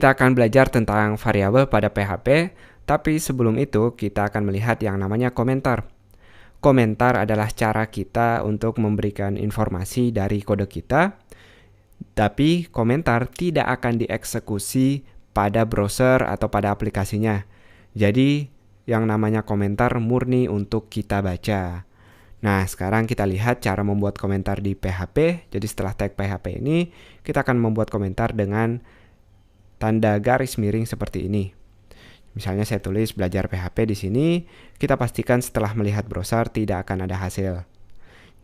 Kita akan belajar tentang variabel pada PHP, tapi sebelum itu kita akan melihat yang namanya komentar. Komentar adalah cara kita untuk memberikan informasi dari kode kita, tapi komentar tidak akan dieksekusi pada browser atau pada aplikasinya. Jadi yang namanya komentar murni untuk kita baca. Nah, sekarang kita lihat cara membuat komentar di PHP. Jadi setelah tag PHP ini, kita akan membuat komentar dengan tanda garis miring seperti ini. Misalnya saya tulis belajar PHP di sini, kita pastikan setelah melihat browser tidak akan ada hasil.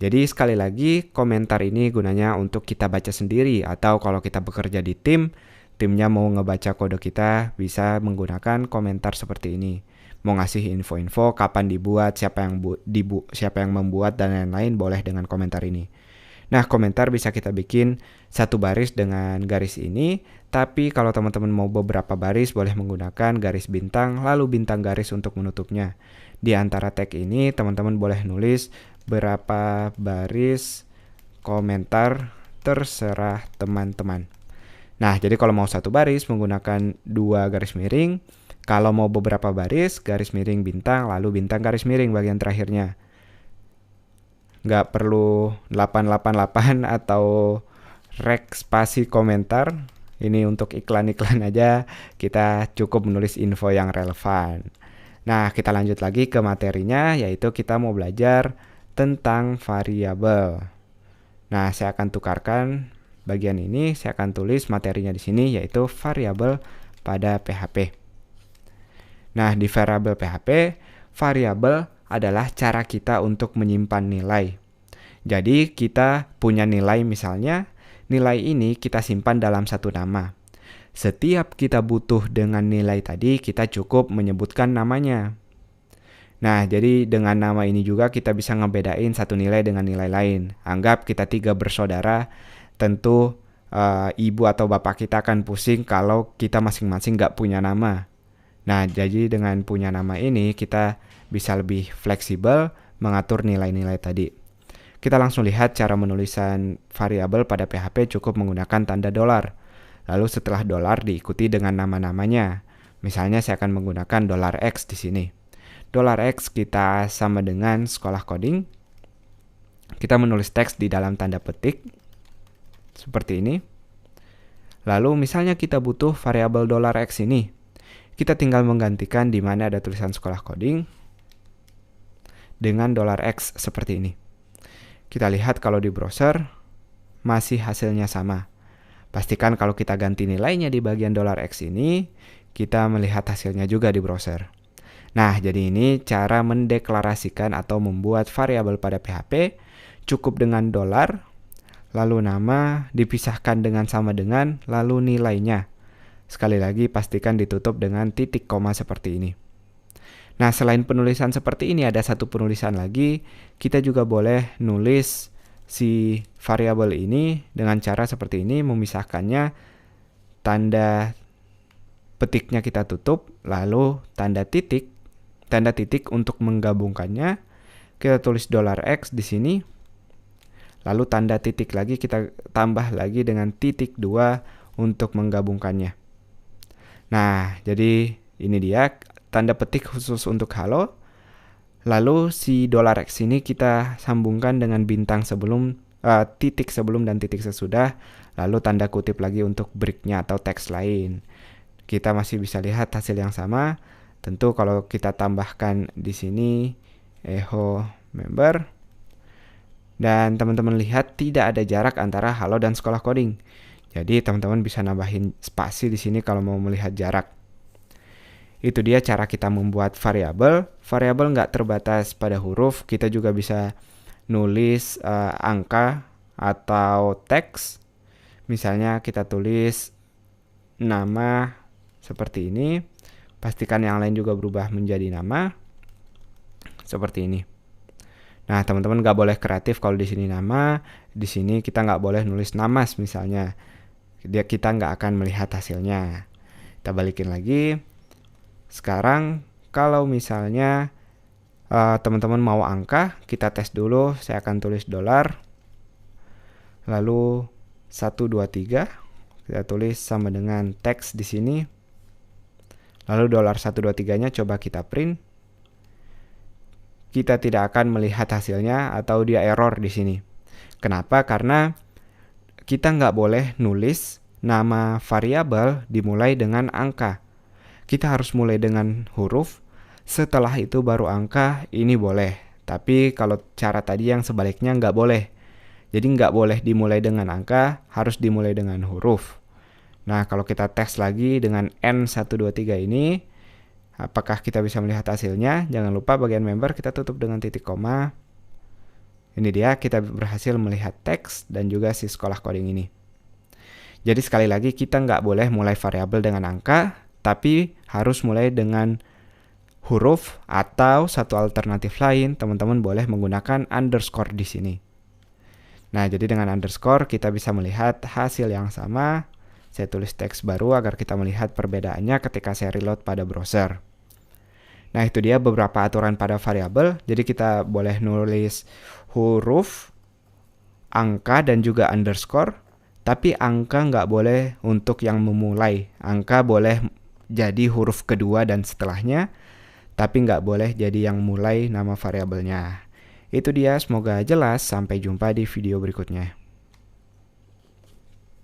Jadi sekali lagi, komentar ini gunanya untuk kita baca sendiri, atau kalau kita bekerja di tim, timnya mau ngebaca kode kita bisa menggunakan komentar seperti ini. Mau ngasih info-info kapan dibuat, siapa yang membuat dan lain-lain boleh dengan komentar ini. Nah, komentar bisa kita bikin satu baris dengan garis ini, tapi kalau teman-teman mau beberapa baris boleh menggunakan garis bintang lalu bintang garis untuk menutupnya. Di antara tag ini teman-teman boleh nulis berapa baris komentar terserah teman-teman. Nah, jadi kalau mau satu baris menggunakan dua garis miring, kalau mau beberapa baris, garis miring bintang, lalu bintang garis miring bagian terakhirnya. Nggak perlu 888 atau rek spasi komentar. Ini untuk iklan-iklan aja, kita cukup menulis info yang relevan. Nah, kita lanjut lagi ke materinya, yaitu kita mau belajar tentang variabel. Nah, saya akan tukarkan bagian ini, saya akan tulis materinya di sini, yaitu variabel pada PHP. Nah, di variabel PHP, variabel adalah cara kita untuk menyimpan nilai. Jadi, kita punya nilai misalnya, nilai ini kita simpan dalam satu nama. Setiap kita butuh dengan nilai tadi, kita cukup menyebutkan namanya. Nah, jadi dengan nama ini juga kita bisa ngebedain satu nilai dengan nilai lain. Anggap kita 3 bersaudara, tentu ibu atau bapak kita akan pusing kalau kita masing-masing nggak punya nama. Nah, jadi dengan punya nama ini kita bisa lebih fleksibel mengatur nilai-nilai tadi. Kita langsung lihat cara menulisan variabel pada PHP cukup menggunakan tanda $. Lalu setelah $, diikuti dengan nama-namanya. Misalnya saya akan menggunakan $X di sini. $X kita sama dengan sekolah coding. Kita menulis teks di dalam tanda petik seperti ini. Lalu misalnya kita butuh variabel $X ini. Kita tinggal menggantikan di mana ada tulisan sekolah coding dengan $X seperti ini. Kita lihat kalau di browser masih hasilnya sama. Pastikan kalau kita ganti nilainya di bagian $X ini, kita melihat hasilnya juga di browser. Nah, jadi ini cara mendeklarasikan atau membuat variabel pada PHP cukup dengan $, lalu nama dipisahkan dengan sama dengan, lalu nilainya. Sekali lagi pastikan ditutup dengan titik koma seperti ini. Nah, selain penulisan seperti ini ada satu penulisan lagi. Kita juga boleh nulis si variabel ini dengan cara seperti ini, memisahkannya. Tanda petiknya kita tutup, lalu tanda titik untuk menggabungkannya. Kita tulis $X di sini. Lalu tanda titik lagi kita tambah lagi dengan titik 2 untuk menggabungkannya. Nah, jadi ini dia tanda petik khusus untuk halo. Lalu si $X ini kita sambungkan dengan bintang sebelum, titik sebelum dan titik sesudah. Lalu tanda kutip lagi untuk break-nya atau teks lain. Kita masih bisa lihat hasil yang sama. Tentu kalau kita tambahkan di sini echo member. Dan teman-teman lihat tidak ada jarak antara halo dan sekolah coding. Jadi teman-teman bisa nambahin spasi di sini kalau mau melihat jarak. Itu dia cara kita membuat variabel. Variabel nggak terbatas pada huruf, kita juga bisa nulis angka atau teks. Misalnya kita tulis nama seperti ini. Pastikan yang lain juga berubah menjadi nama seperti ini. Nah, teman-teman nggak boleh kreatif kalau di sini nama. Di sini kita nggak boleh nulis namas misalnya. Kita nggak akan melihat hasilnya. Kita balikin lagi. Sekarang kalau misalnya teman-teman mau angka, kita tes dulu. Saya akan tulis $, lalu 1, 2, 3. Kita tulis sama dengan teks di sini. Lalu $123-nya coba kita print. Kita tidak akan melihat hasilnya atau dia error di sini. Kenapa? Karena kita nggak boleh nulis nama variabel dimulai dengan angka. Kita harus mulai dengan huruf, setelah itu baru angka, ini boleh. Tapi kalau cara tadi yang sebaliknya nggak boleh. Jadi nggak boleh dimulai dengan angka, harus dimulai dengan huruf. Nah, kalau kita tes lagi dengan N123 ini, apakah kita bisa melihat hasilnya? Jangan lupa bagian member kita tutup dengan titik koma. Ini dia, kita berhasil melihat teks dan juga si sekolah coding ini. Jadi sekali lagi, kita nggak boleh mulai variabel dengan angka, tapi harus mulai dengan huruf, atau satu alternatif lain, teman-teman boleh menggunakan underscore di sini. Nah, jadi dengan underscore kita bisa melihat hasil yang sama. Saya tulis teks baru agar kita melihat perbedaannya ketika saya reload pada browser. Nah, itu dia beberapa aturan pada variabel. Jadi kita boleh nulis huruf, angka, dan juga underscore. Tapi angka nggak boleh untuk yang memulai. Angka boleh jadi huruf kedua dan setelahnya. Tapi nggak boleh jadi yang mulai nama variabelnya. Itu dia, semoga jelas. Sampai jumpa di video berikutnya.